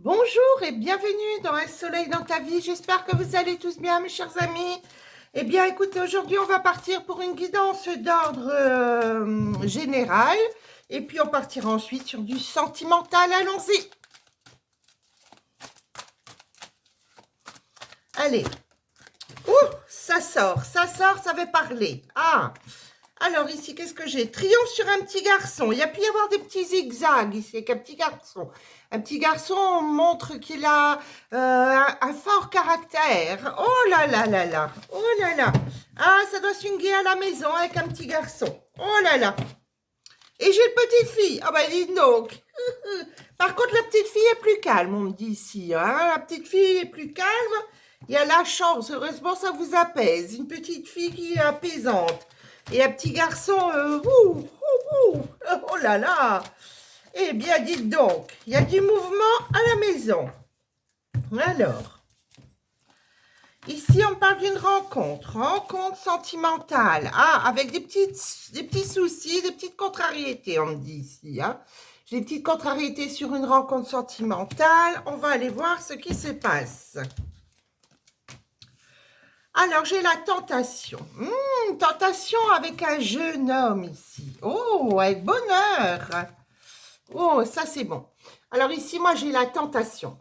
Bonjour et bienvenue dans Un soleil dans ta vie. J'espère que vous allez tous bien, mes chers amis. Eh bien, écoutez, aujourd'hui, on va partir pour une guidance d'ordre général. Et puis, on partira ensuite sur du sentimental. Allons-y. Allez. Ouh, ça sort, ça veut parler. Ah, alors ici, qu'est-ce que j'ai? Triomphe sur un petit garçon. Il y a pu y avoir des petits zigzags ici avec un petit garçon. Un petit garçon montre qu'il a un fort caractère. Oh là là là là. Oh là là. Ah, ça doit swinguer à la maison avec un petit garçon. Oh là là. Et j'ai une petite fille. Ah bah dis donc. Par contre, la petite fille est plus calme, on me dit ici. Hein. La petite fille est plus calme. Il y a la chance. Heureusement, ça vous apaise. Une petite fille qui est apaisante. Et un petit garçon, oh là là. Eh bien, dites donc, il y a du mouvement à la maison. Alors, ici, on parle d'une rencontre sentimentale. Ah, avec des petits soucis, des petites contrariétés, on me dit ici. Hein. J'ai des petites contrariétés sur une rencontre sentimentale. On va aller voir ce qui se passe. Alors, j'ai la tentation. Tentation avec un jeune homme ici. Oh, avec bonheur. Oh, ça, c'est bon. Alors, ici, moi, j'ai la tentation.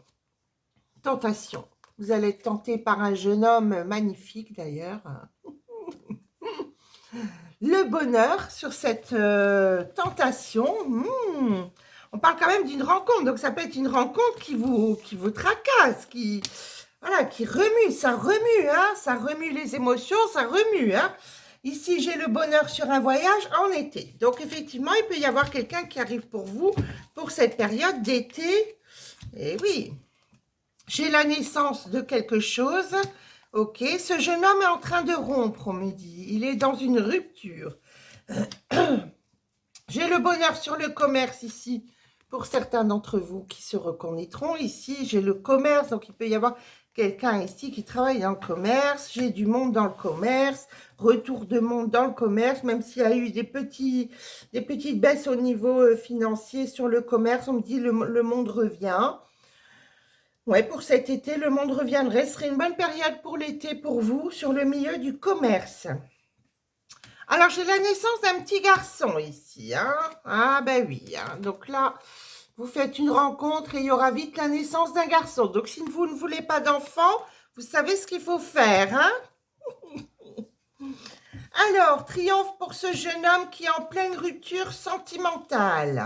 Tentation. Vous allez être tenté par un jeune homme magnifique, d'ailleurs. Le bonheur sur cette tentation. On parle quand même d'une rencontre. Donc, ça peut être une rencontre qui vous tracasse, voilà, qui remue, ça remue, hein, ça remue les émotions, ça remue, hein. Ici, j'ai le bonheur sur un voyage en été. Donc, effectivement, il peut y avoir quelqu'un qui arrive pour vous pour cette période d'été. Et oui, j'ai la naissance de quelque chose. Ok, ce jeune homme est en train de rompre, on me dit. Il est dans une rupture. J'ai le bonheur sur le commerce ici. Pour certains d'entre vous qui se reconnaîtront, ici, j'ai le commerce. Donc, il peut y avoir quelqu'un ici qui travaille dans le commerce. J'ai du monde dans le commerce. Retour de monde dans le commerce. Même s'il y a eu des petites baisses au niveau financier sur le commerce, on me dit le monde revient. Ouais, pour cet été, le monde reviendrait. Ce serait une bonne période pour l'été pour vous sur le milieu du commerce. Alors, j'ai la naissance d'un petit garçon ici. Hein. Ah, ben oui. Hein. Donc là, vous faites une rencontre et il y aura vite la naissance d'un garçon. Donc, si vous ne voulez pas d'enfant, vous savez ce qu'il faut faire. Hein. Alors, triomphe pour ce jeune homme qui est en pleine rupture sentimentale.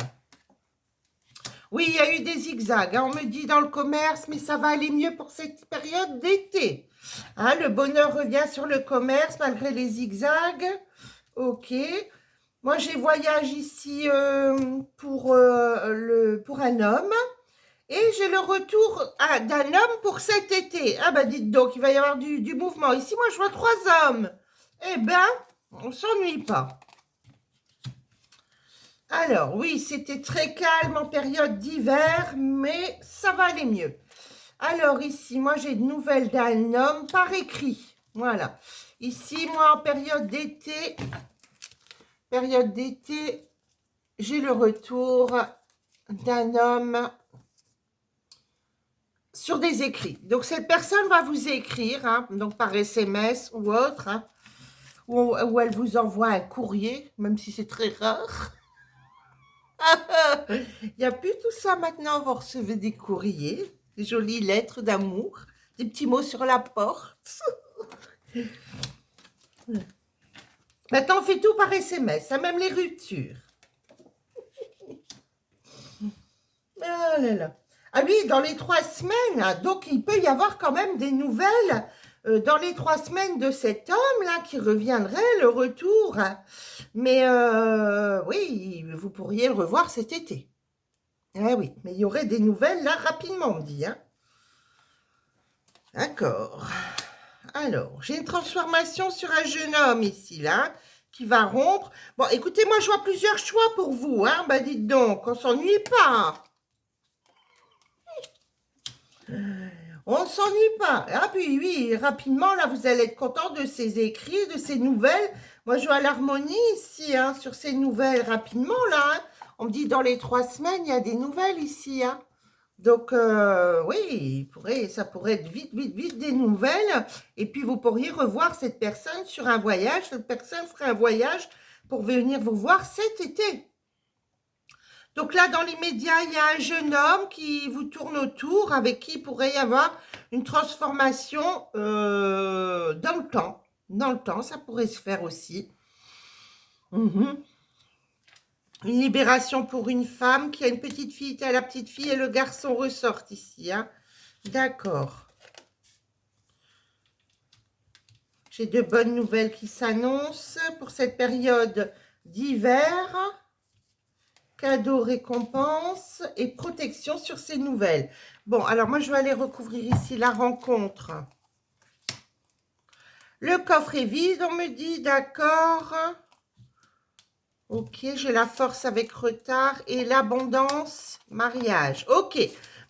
Oui, il y a eu des zigzags. Hein. On me dit dans le commerce, mais ça va aller mieux pour cette période d'été. Hein, le bonheur revient sur le commerce malgré les zigzags. Ok. Moi, j'ai voyage ici pour un homme. Et j'ai le retour d'un homme pour cet été. Ah bah dites donc, il va y avoir du mouvement. Ici, moi, je vois 3 hommes. Eh ben, on ne s'ennuie pas. Alors, oui, c'était très calme en période d'hiver, mais ça va aller mieux. Alors, ici, moi, j'ai de nouvelles d'un homme par écrit. Voilà. Ici, moi, en période d'été, j'ai le retour d'un homme sur des écrits. Donc, cette personne va vous écrire, hein, donc par SMS ou autre, hein, ou elle vous envoie un courrier, même si c'est très rare. Il n'y a plus tout ça maintenant, vous recevez des courriers, des jolies lettres d'amour, des petits mots sur la porte. Maintenant, on fait tout par SMS, hein, même les ruptures. Ah là là. Ah oui, dans les 3 semaines, hein, donc il peut y avoir quand même des nouvelles dans les 3 semaines de cet homme-là qui reviendrait, le retour. Hein. Mais oui, vous pourriez le revoir cet été. Ah oui, mais il y aurait des nouvelles là rapidement, on me dit. Hein. D'accord. Alors, j'ai une transformation sur un jeune homme ici, là, qui va rompre. Bon, écoutez, moi, je vois plusieurs choix pour vous. Hein. Bah, dites donc, on s'ennuie pas. On ne s'ennuie pas. Ah, puis oui, rapidement, là, vous allez être content de ces écrits, de ces nouvelles. Moi, je vois l'harmonie ici, hein, sur ces nouvelles rapidement, là. Hein. On me dit dans les 3 semaines, il y a des nouvelles ici. Hein. Donc, oui, ça pourrait être vite, vite, vite des nouvelles. Et puis, vous pourriez revoir cette personne sur un voyage. Cette personne ferait un voyage pour venir vous voir cet été. Donc là, dans l'immédiat, il y a un jeune homme qui vous tourne autour, avec qui il pourrait y avoir une transformation dans le temps. Dans le temps, ça pourrait se faire aussi. Mhm. Une libération pour une femme qui a une petite fille, la petite fille et le garçon ressortent ici. Hein. D'accord. J'ai de bonnes nouvelles qui s'annoncent pour cette période d'hiver. Cadeaux, récompenses et protection sur ces nouvelles. Bon, alors moi, je vais aller recouvrir ici la rencontre. Le coffre est vide, on me dit, d'accord. Ok, j'ai la force avec retard et l'abondance, mariage. Ok,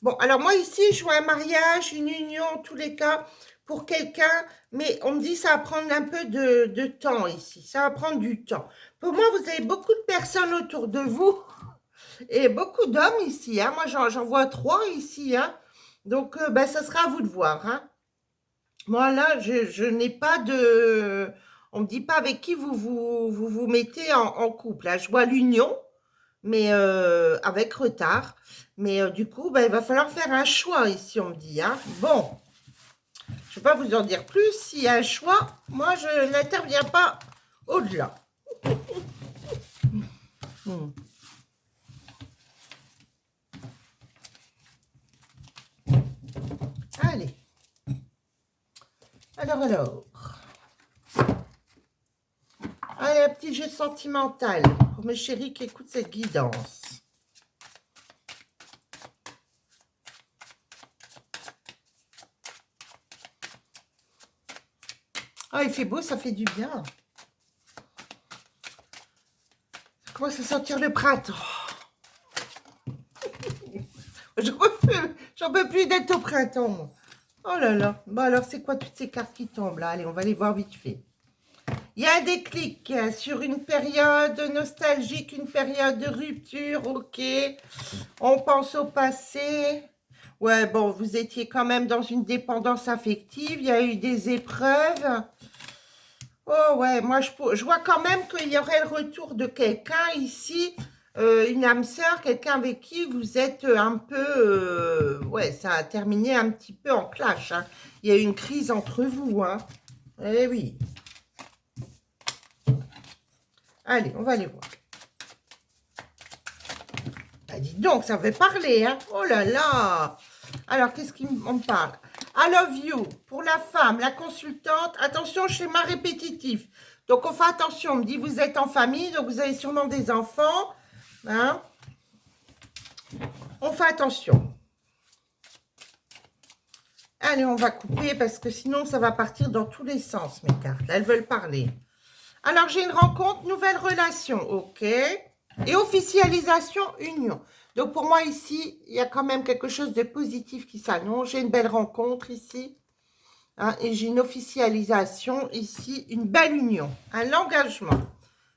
bon, alors moi ici, je vois un mariage, une union, en tous les cas, pour quelqu'un, mais on me dit ça va prendre un peu de temps ici, ça va prendre du temps. Pour moi, vous avez beaucoup de personnes autour de vous et beaucoup d'hommes ici, hein. Moi, j'en vois 3 ici, hein. Donc, ben, ça sera à vous de voir, hein. Moi, là, je n'ai pas de... On ne me dit pas avec qui vous mettez en couple. Là. Je vois l'union, mais avec retard. Mais du coup, ben, il va falloir faire un choix ici, on me dit. Hein. Bon, je ne vais pas vous en dire plus. S'il y a un choix, moi, je n'interviens pas au-delà. Allez. Alors. Allez, un petit jeu sentimental pour mes chéris qui écoutent cette guidance. Ah, il fait beau, ça fait du bien. Ça commence à sentir le printemps. J'en peux plus d'être au printemps, moi. Oh là là. Bon, alors, c'est quoi toutes ces cartes qui tombent, là? Allez, on va les voir vite fait. Il y a un déclic sur une période nostalgique, une période de rupture, ok. On pense au passé. Ouais, bon, vous étiez quand même dans une dépendance affective. Il y a eu des épreuves. Oh ouais, moi, je vois quand même qu'il y aurait le retour de quelqu'un ici, une âme sœur, quelqu'un avec qui vous êtes un peu... ouais, ça a terminé un petit peu en clash. Hein. Il y a eu une crise entre vous. Hein. Eh oui. Allez, on va aller voir. Bah, dites donc, ça fait parler, hein. Oh là là. Alors, qu'est-ce qu'on me parle? I love you. Pour la femme, la consultante, attention, schéma répétitif. Donc, on fait attention. On me dit, vous êtes en famille, donc vous avez sûrement des enfants. Hein? On fait attention. Allez, on va couper parce que sinon, ça va partir dans tous les sens, mes cartes. Là, elles veulent parler. Alors, j'ai une rencontre, nouvelle relation, ok. Et officialisation, union. Donc, pour moi, ici, il y a quand même quelque chose de positif qui s'annonce. J'ai une belle rencontre ici. Hein, et j'ai une officialisation ici, une belle union. Un engagement.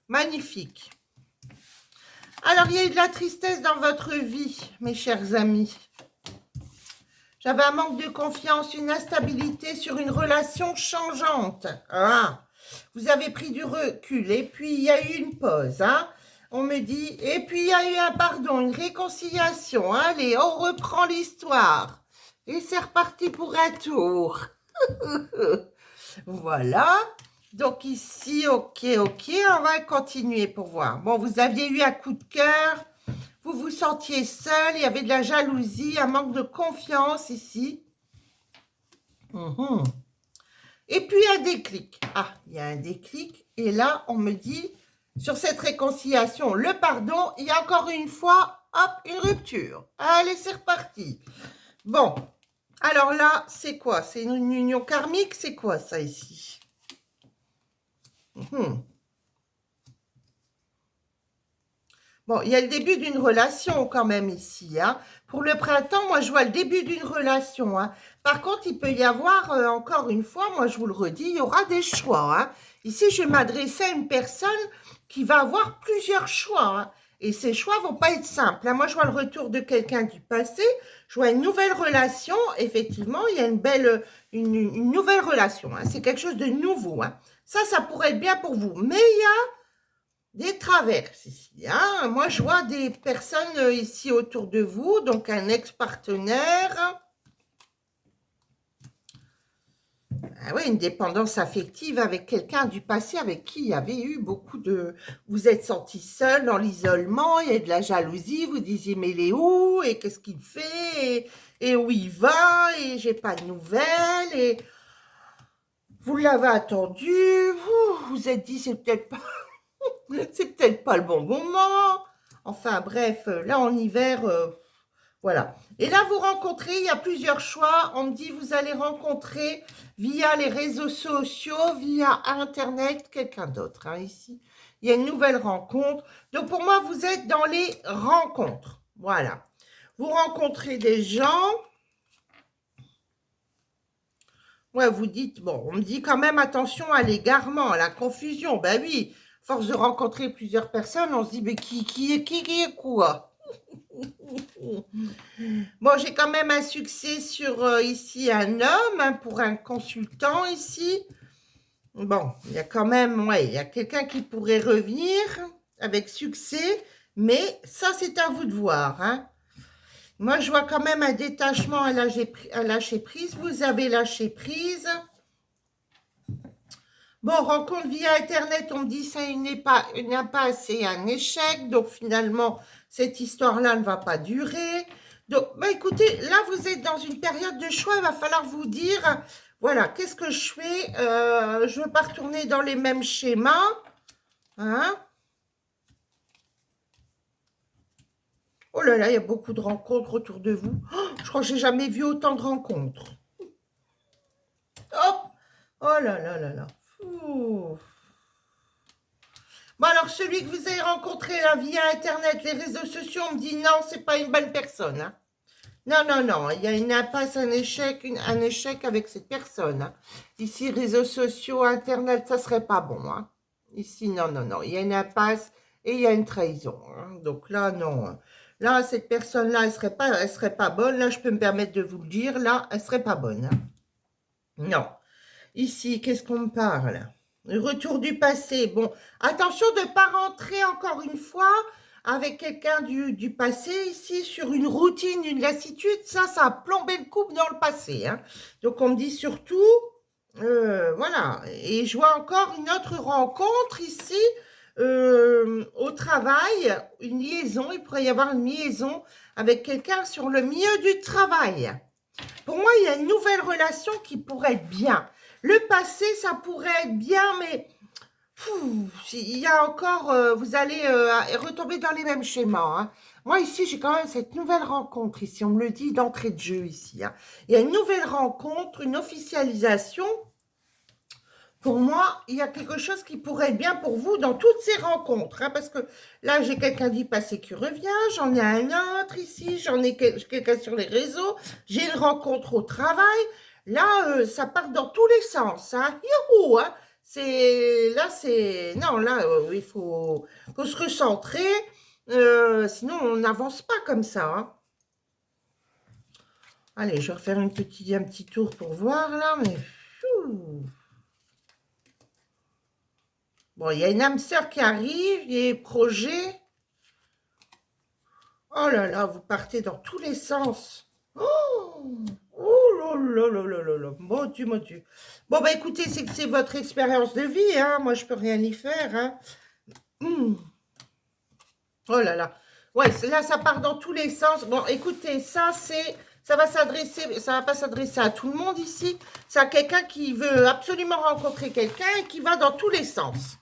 Magnifique. Alors, il y a eu de la tristesse dans votre vie, mes chers amis. J'avais un manque de confiance, une instabilité sur une relation changeante. Ah, vous avez pris du recul et puis il y a eu une pause. Hein. On me dit, et puis il y a eu un pardon, une réconciliation. Allez, on reprend l'histoire. Et c'est reparti pour un tour. Voilà. Donc ici, ok, on va continuer pour voir. Bon, vous aviez eu un coup de cœur. Vous vous sentiez seul, il y avait de la jalousie, un manque de confiance ici. Et puis un déclic. Ah, il y a un déclic. Et là, on me dit, sur cette réconciliation, le pardon, il y a encore une fois, hop, une rupture. Allez, c'est reparti. Bon, alors là, c'est quoi? C'est une union karmique? C'est quoi ça ici? Bon, il y a le début d'une relation quand même ici. Hein. Pour le printemps, moi, je vois le début d'une relation. Hein. Par contre, il peut y avoir, encore une fois, moi, je vous le redis, il y aura des choix. Hein. Ici, je vais m'adresser à une personne qui va avoir plusieurs choix. Hein. Et ces choix vont pas être simples. Là, moi, je vois le retour de quelqu'un du passé. Je vois une nouvelle relation. Effectivement, il y a une nouvelle relation. Hein. C'est quelque chose de nouveau. Hein. Ça pourrait être bien pour vous. Mais il y a des traverses ici. Hein. Moi, je vois des personnes ici autour de vous. Donc, un ex-partenaire. Ah oui, une dépendance affective avec quelqu'un du passé avec qui il y avait eu beaucoup de... Vous êtes senti seul dans l'isolement, il y a de la jalousie, vous disiez mais il est où et qu'est-ce qu'il fait et où il va et j'ai pas de nouvelles et vous l'avez attendu, vous vous êtes dit c'est peut-être pas... c'est peut-être pas le bon moment. Enfin bref, là en hiver... voilà. Et là, vous rencontrez, il y a plusieurs choix. On me dit, vous allez rencontrer via les réseaux sociaux, via Internet, quelqu'un d'autre. Hein, ici, il y a une nouvelle rencontre. Donc, pour moi, vous êtes dans les rencontres. Voilà. Vous rencontrez des gens. Ouais, vous dites, bon, on me dit quand même attention à l'égarement, à la confusion. Ben oui, force de rencontrer plusieurs personnes, on se dit, mais qui est quoi? Bon, j'ai quand même un succès sur ici un homme, hein, pour un consultant ici. Bon, il y a quand même, ouais, il y a quelqu'un qui pourrait revenir avec succès, mais ça, c'est à vous de voir. Hein. Moi, je vois quand même un détachement à lâcher prise. Vous avez lâché prise. Bon, rencontre via Internet, on me dit ça une impasse et un échec. Donc, finalement, cette histoire-là ne va pas durer. Donc, bah, écoutez, là, vous êtes dans une période de choix. Il va falloir vous dire, voilà, qu'est-ce que je fais? Je ne veux pas retourner dans les mêmes schémas. Hein? Oh là là, il y a beaucoup de rencontres autour de vous. Oh, je crois que j'ai jamais vu autant de rencontres. Oh, oh là là là là. Ouh. Bon, alors, celui que vous avez rencontré là via Internet, les réseaux sociaux, on me dit non, c'est pas une bonne personne. Hein. Non, non, non, il y a une impasse, un échec avec cette personne. Hein. Ici, réseaux sociaux, Internet, ça serait pas bon. Hein. Ici, non, non, non, il y a une impasse et il y a une trahison. Hein. Donc là, non. Là, cette personne-là, elle serait pas bonne. Là, je peux me permettre de vous le dire. Là, elle serait pas bonne. Hein. Non. Ici, qu'est-ce qu'on me parle? Le retour du passé. Bon, attention de ne pas rentrer encore une fois avec quelqu'un du passé ici sur une routine, une lassitude. Ça a plombé le couple dans le passé. Hein. Donc, on me dit surtout, voilà. Et je vois encore une autre rencontre ici au travail, une liaison. Il pourrait y avoir une liaison avec quelqu'un sur le milieu du travail. Pour moi, il y a une nouvelle relation qui pourrait être bien. Le passé, ça pourrait être bien, mais il y a encore, vous allez retomber dans les mêmes schémas. Hein. Moi, ici, j'ai quand même cette nouvelle rencontre, ici, on me le dit d'entrée de jeu, ici. Hein. Il y a une nouvelle rencontre, une officialisation. Pour moi, il y a quelque chose qui pourrait être bien pour vous dans toutes ces rencontres. Hein, parce que là, j'ai quelqu'un du passé qui revient, j'en ai un autre ici, j'en ai quelqu'un sur les réseaux, j'ai une rencontre au travail. Là, ça part dans tous les sens. Hein. Youhou, hein. Non, là, il faut se recentrer. Sinon, on n'avance pas comme ça. Hein. Allez, je vais refaire un petit tour pour voir là, mais... Bon, il y a une âme sœur qui arrive, des projets. Oh là là, vous partez dans tous les sens. Oh, oh là là là là là. Mon Dieu, mon Dieu. Bon, bah écoutez, c'est que c'est votre expérience de vie, hein. Moi, je peux rien y faire, hein. Oh là là. Ouais, là, ça part dans tous les sens. Bon, écoutez, ça va pas s'adresser à tout le monde ici. C'est à quelqu'un qui veut absolument rencontrer quelqu'un et qui va dans tous les sens.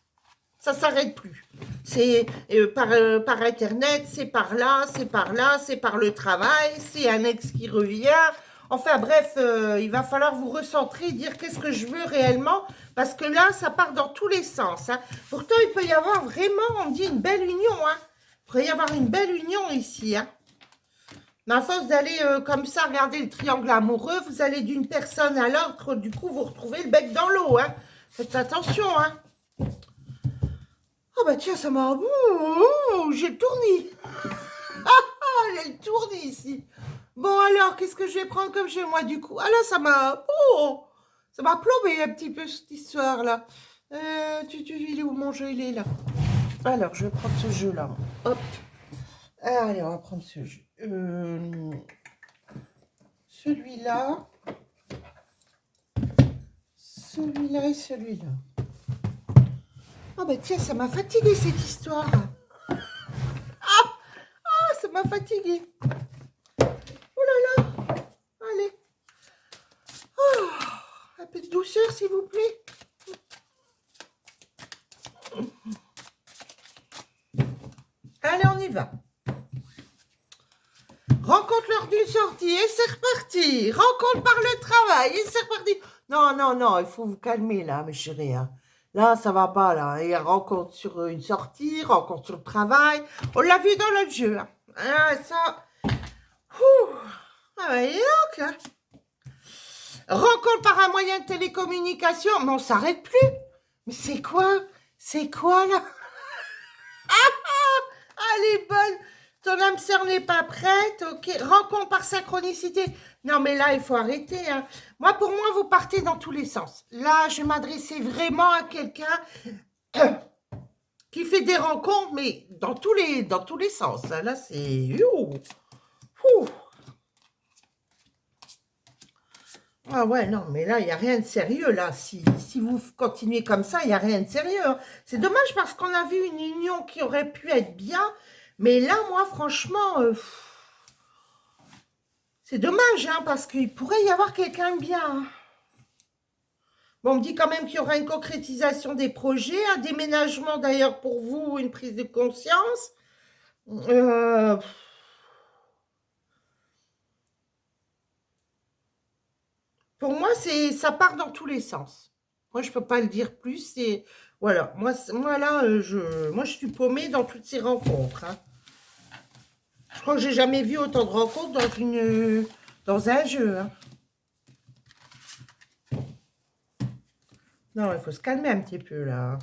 Ça ne s'arrête plus. C'est par Internet, c'est par là, c'est par là, c'est par le travail, c'est un ex qui revient. Enfin bref, il va falloir vous recentrer, dire qu'est-ce que je veux réellement, parce que là, ça part dans tous les sens. Hein. Pourtant, il peut y avoir vraiment, on dit, une belle union. Hein. Il pourrait y avoir une belle union ici. Hein. Mais à force d'aller comme ça, regarder le triangle amoureux, vous allez d'une personne à l'autre, du coup, vous retrouvez le bec dans l'eau. Hein. Faites attention, hein. Oh bah tiens, ça m'a... Oh, j'ai le tournis. Ah, j'ai le tournis ici. Bon alors, qu'est-ce que je vais prendre comme jeu, moi, du coup? Ah là, ça m'a... Oh, ça m'a plombé un petit peu, cette histoire-là. Il est où mon jeu? Il est là. Alors, je vais prendre ce jeu-là. Hop. Allez, on va prendre ce jeu. Celui-là. Celui-là et celui-là. Ah bah tiens, ça m'a fatigué cette histoire. Ah, ça m'a fatigué. Oh là là. Allez. Oh, un peu de douceur, s'il vous plaît. Allez, on y va. Rencontre lors d'une sortie et c'est reparti. Rencontre par le travail et c'est reparti. Non, non, non, il faut vous calmer là, mes chéris. Hein. Là, ça va pas là. Et rencontre sur une sortie, rencontre sur le travail. On l'a vu dans notre jeu. Hein. Ah, ça. Ouh. Ah, bah, donc, là. Rencontre par un moyen de télécommunication. Mais on s'arrête plus. Mais c'est quoi? C'est quoi là? Ah, elle est bonne. Ton âme sœur n'est pas prête, ok. Rencontre par synchronicité. Non, mais là, il faut arrêter. Hein. Moi, pour moi, vous partez dans tous les sens. Là, je vais m'adresser vraiment à quelqu'un qui fait des rencontres, mais dans tous les sens. Hein. Là, c'est... Ah ouais, non, mais là, il n'y a rien de sérieux, là. Si vous continuez comme ça, il n'y a rien de sérieux. Hein. C'est dommage parce qu'on a vu une union qui aurait pu être bien. Mais là, moi, franchement, c'est dommage, hein, parce qu'il pourrait y avoir quelqu'un de bien. Hein. Bon, on me dit quand même qu'il y aura une concrétisation des projets, un déménagement d'ailleurs pour vous, une prise de conscience. Pour moi, ça part dans tous les sens. Moi, je ne peux pas le dire plus. Voilà, moi là, moi, je suis paumée dans toutes ces rencontres. Hein. Je crois que j'ai jamais vu autant de rencontres dans un jeu. Hein. Non, il faut se calmer un petit peu là.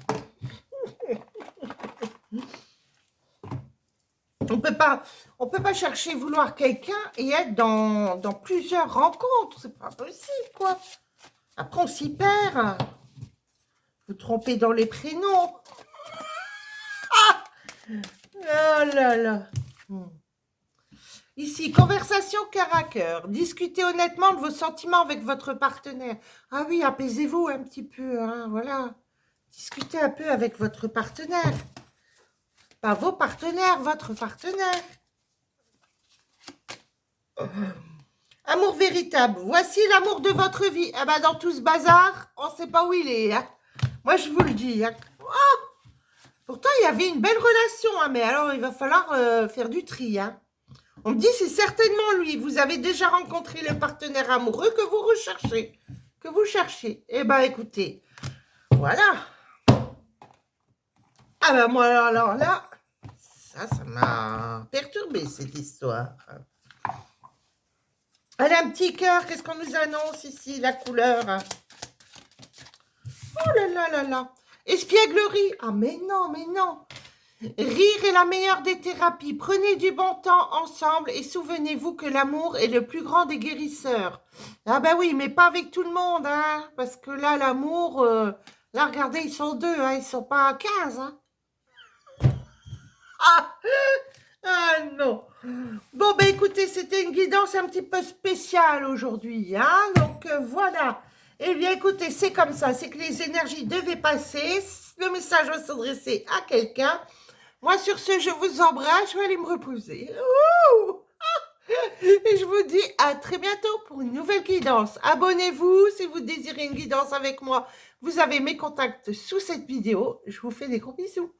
On peut pas chercher vouloir quelqu'un et être dans plusieurs rencontres. C'est pas possible, quoi. Après, on s'y perd. Vous trompez dans les prénoms. Ah! Oh là là. Ici, conversation cœur à cœur. Discutez honnêtement de vos sentiments avec votre partenaire. Ah oui, apaisez-vous un petit peu, hein, voilà. Discutez un peu avec votre partenaire. Pas vos partenaires, votre partenaire. Amour véritable. Voici l'amour de votre vie. Ah ben, dans tout ce bazar, on ne sait pas où il est. Hein. Moi, je vous le dis. Hein. Oh, pourtant, il y avait une belle relation. Hein, mais alors, il va falloir faire du tri. Hein. On me dit, c'est certainement lui. Vous avez déjà rencontré le partenaire amoureux que vous recherchez. Que vous cherchez. Eh bien, écoutez. Voilà. Ah ben, moi, alors là, ça m'a perturbé, cette histoire. Allez, un petit cœur. Qu'est-ce qu'on nous annonce ici, la couleur? Oh là là là là. Espièglerie. Ah, mais non, mais non. Rire est la meilleure des thérapies. Prenez du bon temps ensemble et souvenez-vous que l'amour est le plus grand des guérisseurs. Ah ben oui, mais pas avec tout le monde, hein, parce que là, l'amour, là, regardez, ils sont 2, hein, ils sont pas 15, hein. Ah non. Bon, ben écoutez, c'était une guidance un petit peu spéciale aujourd'hui, hein, donc voilà. Eh bien, écoutez, c'est comme ça, c'est que les énergies devaient passer, le message va s'adresser à quelqu'un. Moi, sur ce, je vous embrasse, je vais aller me reposer. Ouh. Et je vous dis à très bientôt pour une nouvelle guidance. Abonnez-vous si vous désirez une guidance avec moi. Vous avez mes contacts sous cette vidéo. Je vous fais des gros bisous.